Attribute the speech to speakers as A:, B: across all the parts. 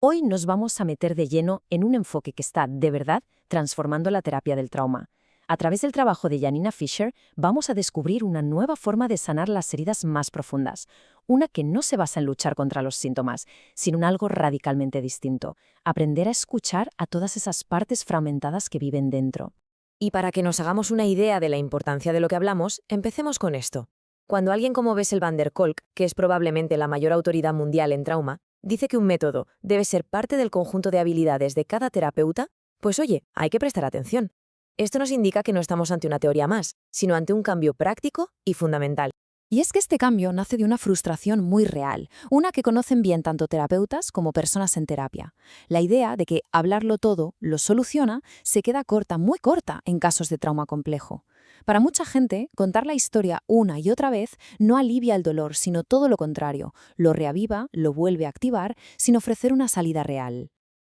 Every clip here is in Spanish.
A: Hoy nos vamos a meter de lleno en un enfoque que está, de verdad, transformando la terapia del trauma. A través del trabajo de Janina Fisher, vamos a descubrir una nueva forma de sanar las heridas más profundas, una que no se basa en luchar contra los síntomas, sino en algo radicalmente distinto, aprender a escuchar a todas esas partes fragmentadas que viven dentro.
B: Y para que nos hagamos una idea de la importancia de lo que hablamos, empecemos con esto. Cuando alguien como Bessel van der Kolk, que es probablemente la mayor autoridad mundial en trauma, dice que un método debe ser parte del conjunto de habilidades de cada terapeuta, pues oye, hay que prestar atención. Esto nos indica que no estamos ante una teoría más, sino ante un cambio práctico y fundamental.
C: Y es que este cambio nace de una frustración muy real, una que conocen bien tanto terapeutas como personas en terapia. La idea de que hablarlo todo lo soluciona se queda corta, muy corta, en casos de trauma complejo. Para mucha gente, contar la historia una y otra vez no alivia el dolor, sino todo lo contrario, lo reaviva, lo vuelve a activar, sin ofrecer una salida real.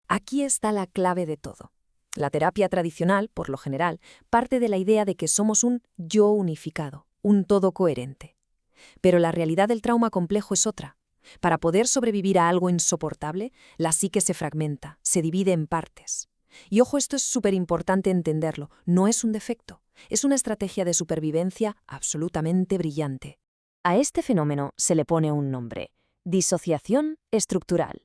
C: Aquí está la clave de todo. La terapia tradicional, por lo general, parte de la idea de que somos un yo unificado, un todo coherente. Pero la realidad del trauma complejo es otra. Para poder sobrevivir a algo insoportable, la psique se fragmenta, se divide en partes. Y ojo, esto es súper importante entenderlo, no es un defecto, es una estrategia de supervivencia absolutamente brillante.
A: A este fenómeno se le pone un nombre: disociación estructural.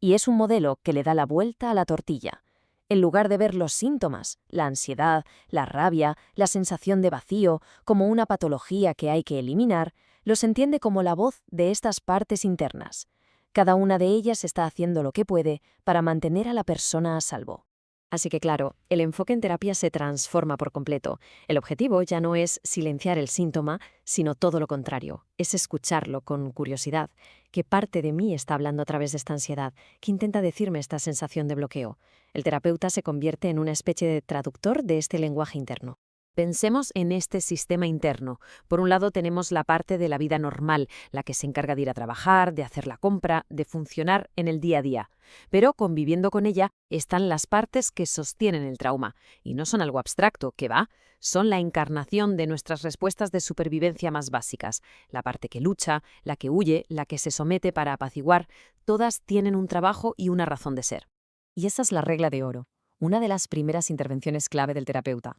A: Y es un modelo que le da la vuelta a la tortilla. En lugar de ver los síntomas, la ansiedad, la rabia, la sensación de vacío, como una patología que hay que eliminar, los entiende como la voz de estas partes internas. Cada una de ellas está haciendo lo que puede para mantener a la persona a salvo.
B: Así que claro, el enfoque en terapia se transforma por completo. El objetivo ya no es silenciar el síntoma, sino todo lo contrario, es escucharlo con curiosidad. ¿Qué parte de mí está hablando a través de esta ansiedad? ¿Qué intenta decirme esta sensación de bloqueo? El terapeuta se convierte en una especie de traductor de este lenguaje interno. Pensemos en este sistema interno. Por un lado tenemos la parte de la vida normal, la que se encarga de ir a trabajar, de hacer la compra, de funcionar en el día a día. Pero conviviendo con ella están las partes que sostienen el trauma. Y no son algo abstracto, que va, son la encarnación de nuestras respuestas de supervivencia más básicas. La parte que lucha, la que huye, la que se somete para apaciguar, todas tienen un trabajo y una razón de ser.
C: Y esa es la regla de oro, una de las primeras intervenciones clave del terapeuta.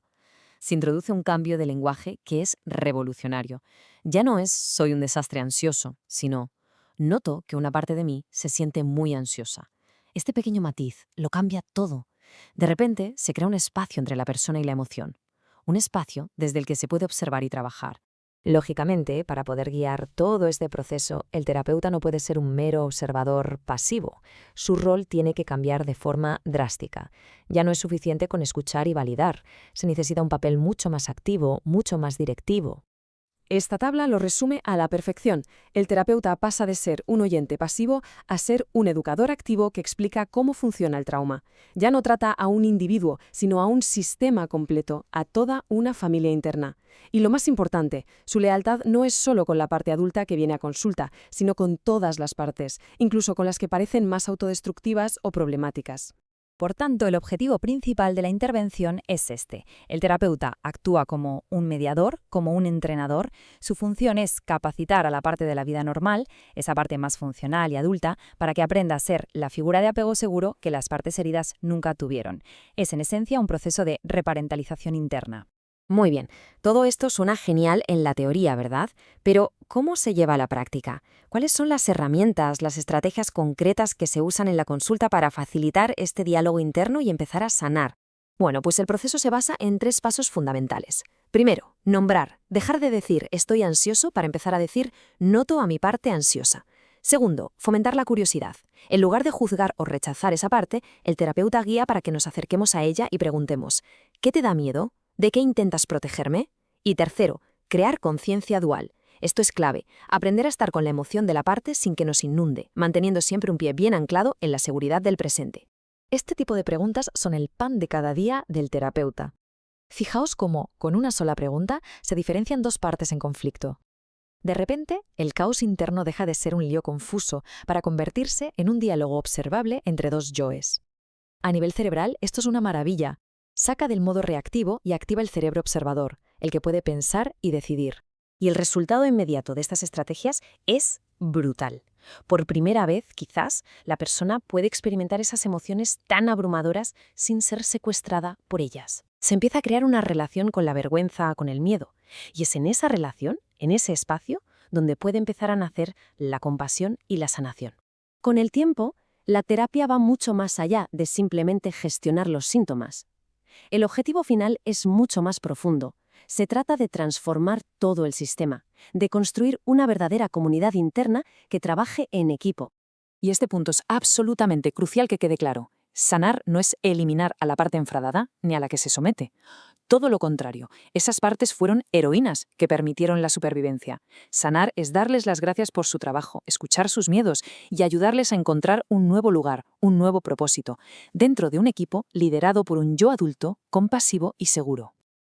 C: Se introduce un cambio de lenguaje que es revolucionario. Ya no es soy un desastre ansioso, sino noto que una parte de mí se siente muy ansiosa. Este pequeño matiz lo cambia todo. De repente se crea un espacio entre la persona y la emoción. Un espacio desde el que se puede observar y trabajar.
B: Lógicamente, para poder guiar todo este proceso, el terapeuta no puede ser un mero observador pasivo. Su rol tiene que cambiar de forma drástica. Ya no es suficiente con escuchar y validar. Se necesita un papel mucho más activo, mucho más directivo.
D: Esta tabla lo resume a la perfección. El terapeuta pasa de ser un oyente pasivo a ser un educador activo que explica cómo funciona el trauma. Ya no trata a un individuo, sino a un sistema completo, a toda una familia interna. Y lo más importante, su lealtad no es solo con la parte adulta que viene a consulta, sino con todas las partes, incluso con las que parecen más autodestructivas o problemáticas.
C: Por tanto, el objetivo principal de la intervención es este. El terapeuta actúa como un mediador, como un entrenador. Su función es capacitar a la parte de la vida normal, esa parte más funcional y adulta, para que aprenda a ser la figura de apego seguro que las partes heridas nunca tuvieron. Es, en esencia, un proceso de reparentalización interna.
B: Muy bien, todo esto suena genial en la teoría, ¿verdad? Pero, ¿cómo se lleva a la práctica? ¿Cuáles son las herramientas, las estrategias concretas que se usan en la consulta para facilitar este diálogo interno y empezar a sanar? Bueno, pues el proceso se basa en 3 pasos fundamentales. Primero, nombrar, dejar de decir estoy ansioso para empezar a decir noto a mi parte ansiosa. Segundo, fomentar la curiosidad. En lugar de juzgar o rechazar esa parte, el terapeuta guía para que nos acerquemos a ella y preguntemos ¿qué te da miedo? ¿De qué intentas protegerme? Y tercero, crear conciencia dual. Esto es clave, aprender a estar con la emoción de la parte sin que nos inunde, manteniendo siempre un pie bien anclado en la seguridad del presente.
C: Este tipo de preguntas son el pan de cada día del terapeuta. Fijaos cómo, con una sola pregunta, se diferencian 2 partes en conflicto. De repente, el caos interno deja de ser un lío confuso para convertirse en un diálogo observable entre 2 yoes. A nivel cerebral, esto es una maravilla. Saca del modo reactivo y activa el cerebro observador, el que puede pensar y decidir.
B: Y el resultado inmediato de estas estrategias es brutal. Por primera vez, quizás, la persona puede experimentar esas emociones tan abrumadoras sin ser secuestrada por ellas. Se empieza a crear una relación con la vergüenza, con el miedo. Y es en esa relación, en ese espacio, donde puede empezar a nacer la compasión y la sanación. Con el tiempo, la terapia va mucho más allá de simplemente gestionar los síntomas. El objetivo final es mucho más profundo. Se trata de transformar todo el sistema, de construir una verdadera comunidad interna que trabaje en equipo.
C: Y este punto es absolutamente crucial que quede claro. Sanar no es eliminar a la parte enfadada ni a la que se somete. Todo lo contrario, esas partes fueron heroínas que permitieron la supervivencia. Sanar es darles las gracias por su trabajo, escuchar sus miedos y ayudarles a encontrar un nuevo lugar, un nuevo propósito, dentro de un equipo liderado por un yo adulto, compasivo y seguro.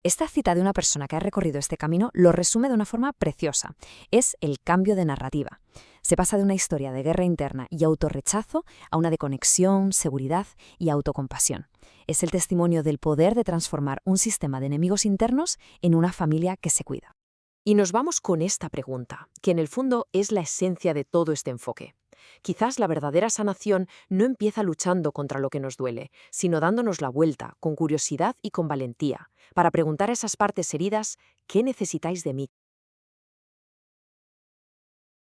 A: Esta cita de una persona que ha recorrido este camino lo resume de una forma preciosa. Es el cambio de narrativa. Se pasa de una historia de guerra interna y autorrechazo a una de conexión, seguridad y autocompasión. Es el testimonio del poder de transformar un sistema de enemigos internos en una familia que se cuida.
B: Y nos vamos con esta pregunta, que en el fondo es la esencia de todo este enfoque. Quizás la verdadera sanación no empieza luchando contra lo que nos duele, sino dándonos la vuelta, con curiosidad y con valentía, para preguntar a esas partes heridas, ¿qué necesitáis de mí?